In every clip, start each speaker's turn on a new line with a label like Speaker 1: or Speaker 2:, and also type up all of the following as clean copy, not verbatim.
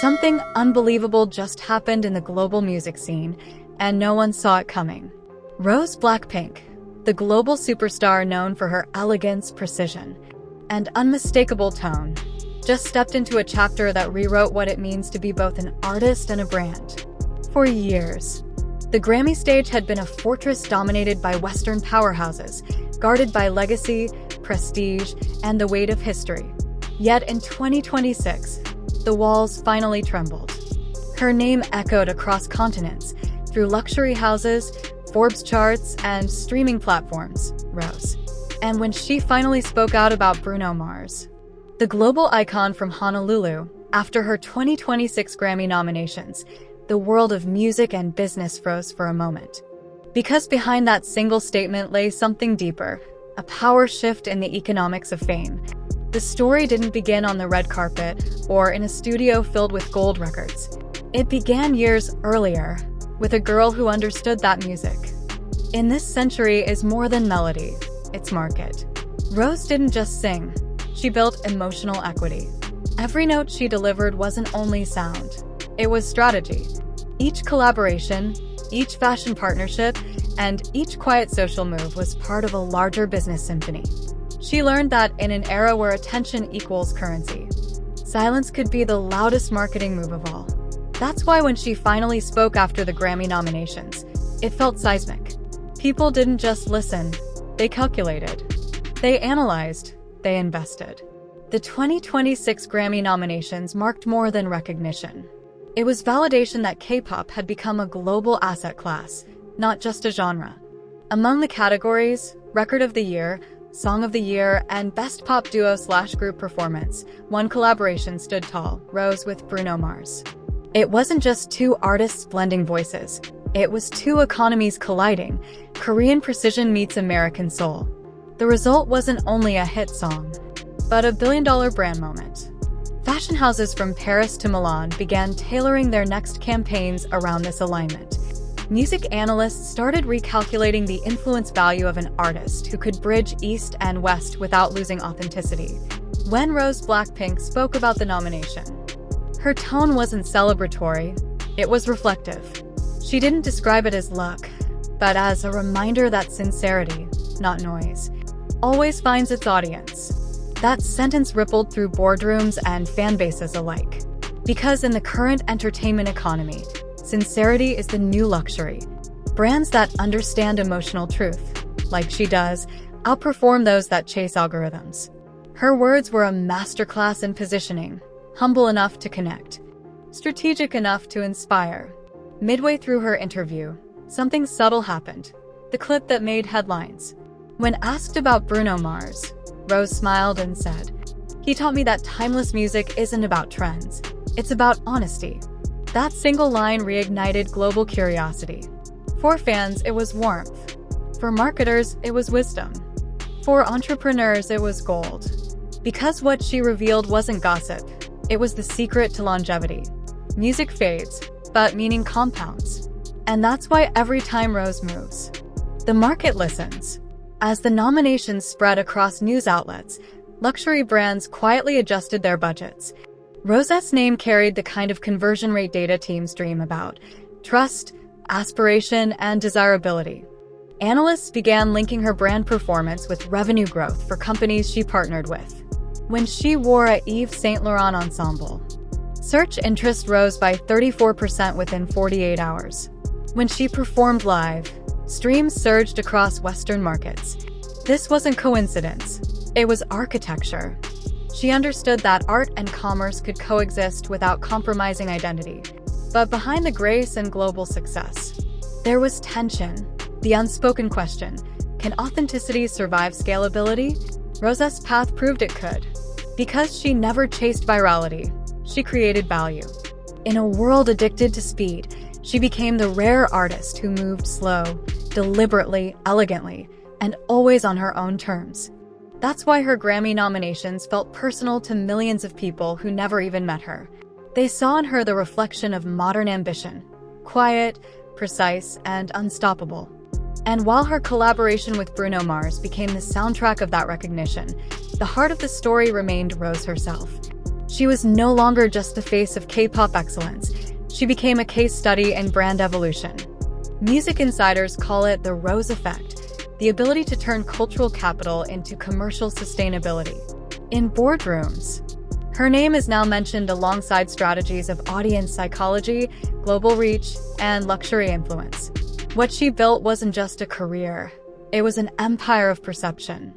Speaker 1: Something unbelievable just happened in the global music scene, and no one saw it coming. Rosé BLACKPINK, the global superstar known for her elegance, precision, and unmistakable tone, just stepped into a chapter that rewrote what it means to be both an artist and a brand. For years, the Grammy stage had been a fortress dominated by Western powerhouses, guarded by legacy, prestige, and the weight of history. Yet in 2026, the walls finally trembled. Her name echoed across continents, through luxury houses, Forbes charts, and streaming platforms, Rose. And when she finally spoke out about Bruno Mars, the global icon from Honolulu, after her 2026 Grammy nominations, the world of music and business froze for a moment. Because behind that single statement lay something deeper, a power shift in the economics of fame. The story didn't begin on the red carpet or in a studio filled with gold records. It began years earlier, with a girl who understood that music in this century is more than melody, it's market. Rose didn't just sing, she built emotional equity. Every note she delivered wasn't only sound, it was strategy. Each collaboration, each fashion partnership, and each quiet social move was part of a larger business symphony. She learned that in an era where attention equals currency, silence could be the loudest marketing move of all. That's why when she finally spoke after the Grammy nominations, it felt seismic. People didn't just listen, they calculated. They analyzed, they invested. The 2026 Grammy nominations marked more than recognition. It was validation that K-pop had become a global asset class, not just a genre. Among the categories, Record of the Year, Song of the Year, and Best Pop Duo/Group Performance, one collaboration stood tall, Rose with Bruno Mars. It wasn't just two artists blending voices. It was two economies colliding. Korean precision meets American soul. The result wasn't only a hit song, but a billion-dollar brand moment. Fashion houses from Paris to Milan began tailoring their next campaigns around this alignment. Music analysts started recalculating the influence value of an artist who could bridge East and West without losing authenticity. When Rosé BLACKPINK spoke about the nomination, her tone wasn't celebratory, it was reflective. She didn't describe it as luck, but as a reminder that sincerity, not noise, always finds its audience. That sentence rippled through boardrooms and fan bases alike. Because in the current entertainment economy, sincerity is the new luxury. Brands that understand emotional truth, like she does, outperform those that chase algorithms. Her words were a masterclass in positioning, humble enough to connect, strategic enough to inspire. Midway through her interview, something subtle happened, the clip that made headlines. When asked about Bruno Mars, Rose smiled and said, "He taught me that timeless music isn't about trends, it's about honesty." That single line reignited global curiosity. For fans, it was warmth. For marketers, it was wisdom. For entrepreneurs, it was gold. Because what she revealed wasn't gossip, it was the secret to longevity. Music fades, but meaning compounds. And that's why every time Rose moves, the market listens. As the nominations spread across news outlets, luxury brands quietly adjusted their budgets. Rosé's name carried the kind of conversion rate data teams dream about: trust, aspiration, and desirability. Analysts began linking her brand performance with revenue growth for companies she partnered with. When she wore a Yves Saint Laurent ensemble, search interest rose by 34% within 48 hours. When she performed live, streams surged across Western markets. This wasn't coincidence, it was architecture. She understood that art and commerce could coexist without compromising identity. But behind the grace and global success, there was tension. The unspoken question: can authenticity survive scalability? Rosé's path proved it could. Because she never chased virality, she created value. In a world addicted to speed, she became the rare artist who moved slow, deliberately, elegantly, and always on her own terms. That's why her Grammy nominations felt personal to millions of people who never even met her. They saw in her the reflection of modern ambition, quiet, precise, and unstoppable. And while her collaboration with Bruno Mars became the soundtrack of that recognition, the heart of the story remained Rose herself. She was no longer just the face of K-pop excellence. She became a case study in brand evolution. Music insiders call it the Rose effect, the ability to turn cultural capital into commercial sustainability. In boardrooms, her name is now mentioned alongside strategies of audience psychology, global reach, and luxury influence. What she built wasn't just a career, it was an empire of perception,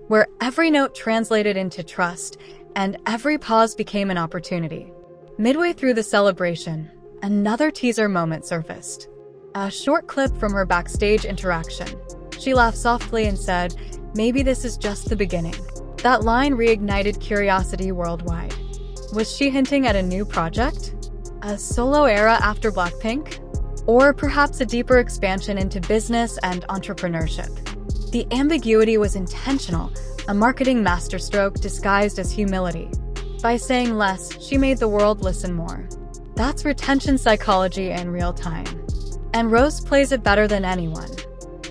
Speaker 1: where every note translated into trust and every pause became an opportunity. Midway through the celebration, another teaser moment surfaced. A short clip from her backstage interaction. She laughed softly and said, "Maybe this is just the beginning." That line reignited curiosity worldwide. Was she hinting at a new project? A solo era after Blackpink? Or perhaps a deeper expansion into business and entrepreneurship? The ambiguity was intentional, a marketing masterstroke disguised as humility. By saying less, she made the world listen more. That's retention psychology in real time. And Rose plays it better than anyone.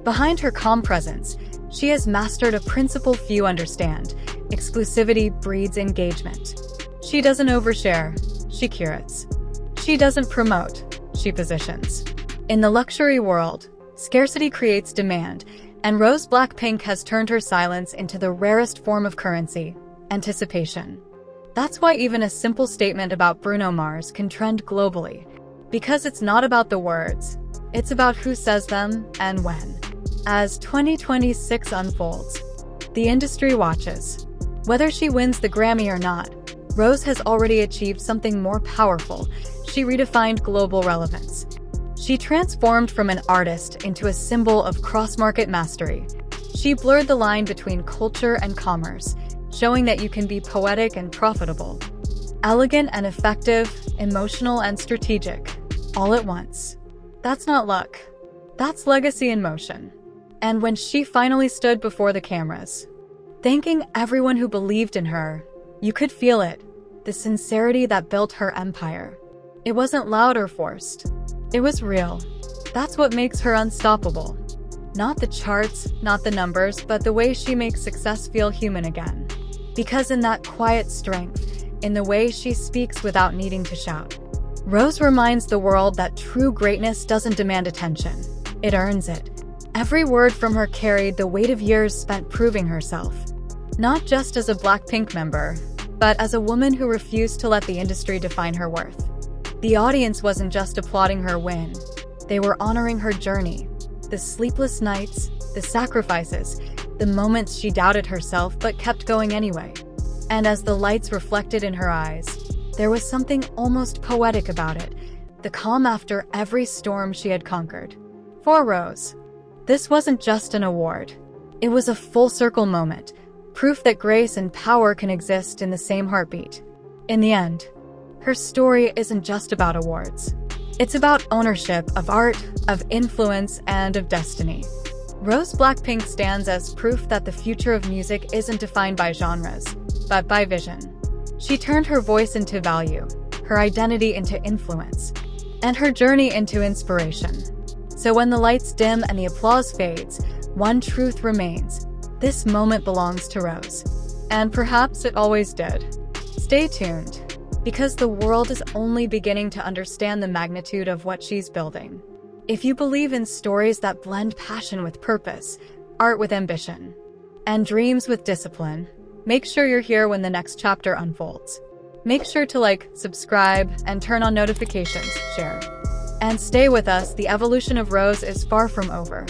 Speaker 1: Behind her calm presence, she has mastered a principle few understand. Exclusivity breeds engagement. She doesn't overshare, she curates. She doesn't promote, she positions. In the luxury world, scarcity creates demand, and Rosé BLACKPINK has turned her silence into the rarest form of currency, anticipation. That's why even a simple statement about Bruno Mars can trend globally, because it's not about the words, it's about who says them and when. As 2026 unfolds, the industry watches. Whether she wins the Grammy or not, Rose has already achieved something more powerful. She redefined global relevance. She transformed from an artist into a symbol of cross-market mastery. She blurred the line between culture and commerce, showing that you can be poetic and profitable, elegant and effective, emotional and strategic, all at once. That's not luck. That's legacy in motion. And when she finally stood before the cameras, thanking everyone who believed in her, you could feel it, the sincerity that built her empire. It wasn't loud or forced. It was real. That's what makes her unstoppable. Not the charts, not the numbers, but the way she makes success feel human again. Because in that quiet strength, in the way she speaks without needing to shout, Rose reminds the world that true greatness doesn't demand attention. It earns it. Every word from her carried the weight of years spent proving herself. Not just as a Blackpink member, but as a woman who refused to let the industry define her worth. The audience wasn't just applauding her win. They were honoring her journey. The sleepless nights, the sacrifices, the moments she doubted herself but kept going anyway. And as the lights reflected in her eyes, there was something almost poetic about it, the calm after every storm she had conquered. For Rose, this wasn't just an award. It was a full-circle moment, proof that grace and power can exist in the same heartbeat. In the end, her story isn't just about awards. It's about ownership of art, of influence, and of destiny. Rosé BLACKPINK stands as proof that the future of music isn't defined by genres, but by vision. She turned her voice into value, her identity into influence, and her journey into inspiration. So when the lights dim and the applause fades, one truth remains. This moment belongs to Rose. And perhaps it always did. Stay tuned, because the world is only beginning to understand the magnitude of what she's building. If you believe in stories that blend passion with purpose, art with ambition, and dreams with discipline, make sure you're here when the next chapter unfolds. Make sure to like, subscribe, and turn on notifications, share. And stay with us, the evolution of Rose is far from over.